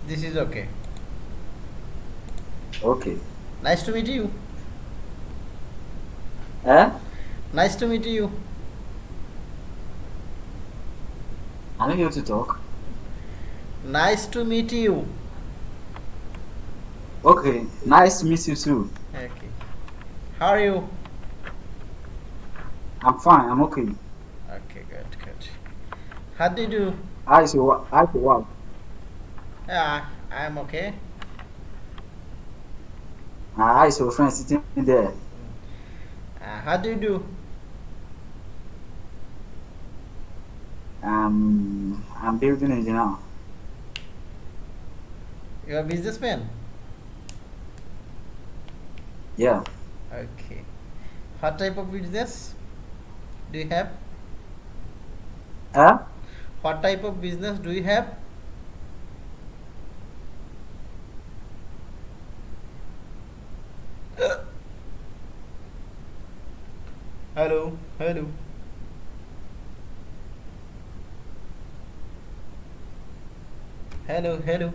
This is okay. Okay. Nice to meet you. Eh? Nice to meet you. I need you to talk. Nice to meet you. Okay. Nice to meet you too. Okay. How are you? I'm fine. I'm okay. Okay, good, good. How do you do? Hi, so what? Yeah, I'm okay. Hi, so friend sitting there. How do you do? I'm building it now. You're a businessman? Yeah. Okay. What type of business do you have? Eh? What type of business do you have? Hello, hello, hello, hello.